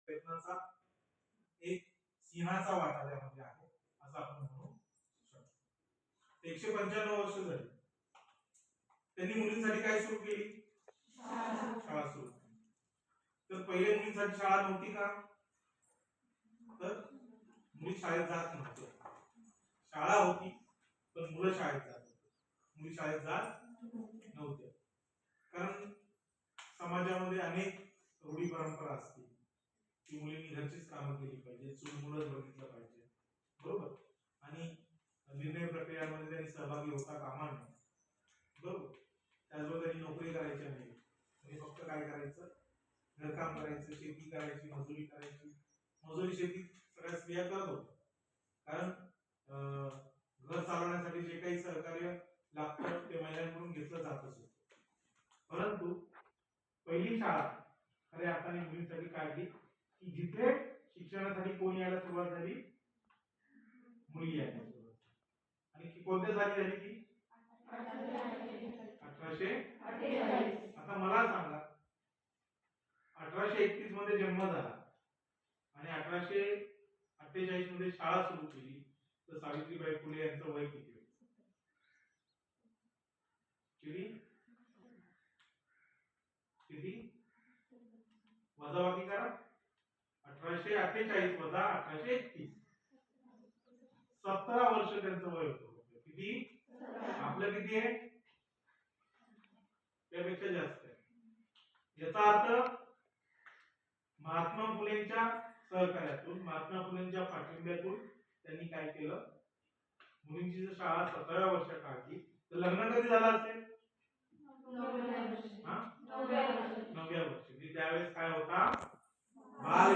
प्रयत्नाचा एक सिंहाचा वाटा त्यामध्ये आहे असं आपण म्हणू शकतो. 195 वर्ष झाली. त्यांनी मुलींसाठी काय सुरू केली? शाळा सुरू केली. तर पहिले मुलींसाठी शाळा नव्हती का? तर मुली शाळेत जात नव्हत्या. शाळा होती पण मुलं शाळेत जात होती, मुली शाळेत जात नव्हत्या. कारण समाजामध्ये अनेक रूढी परंपरा असते की मुलींनी घरचीच कामं केली पाहिजे, चूल मुलंच बघितलं पाहिजे, बरोबर. आणि निर्णय प्रक्रियांमध्ये त्यांनी सहभागी होता कामा नये, बरोबर. त्याचबरोबर त्यांनी नोकरी करायची नाही, म्हणजे फक्त काय करायचं? घरकाम करायचं, शेती करायची, मजुरी करायची. मजुरी शेती सगळ्या स्त्रिया करत होत्या, कारण घर चालवण्यासाठी जे काही सहकार्य लागतं ते महिलांकडून घेतलं जातच होतं. परंतु पहिली शाळा खऱ्या अर्थाने मुलींसाठी काढली की जिथे शिक्षणासाठी कोण यायला सुरुवात झाली? मुली यायला सुरुवात. आणि कोणत्या साली झाली ती? 1848. आता मला सांगा, 1831 मध्ये जन्म झाला आणि 1848 मध्ये शाळा सुरू केली, तर सावित्रीबाई फुले यांचं वय किती होतं? किती? वजाबाकी करा. 1848 वजा 1831, 17 वर्ष त्यांचं वय होतं. किती? आपलं किती आहे? त्यापेक्षा जास्त आहे. याचा अर्थ महात्मा फुलेंच्या सहकार्यातून, महात्मा फुलेंच्या पाठिंब्यातून त्यांनी काय केलं? मुलींची जर शाळा 17 वर्ष काढली, तर लग्न कधी झालं असेल? 9व्या वर्षी. त्यावेळेस काय होता? बाल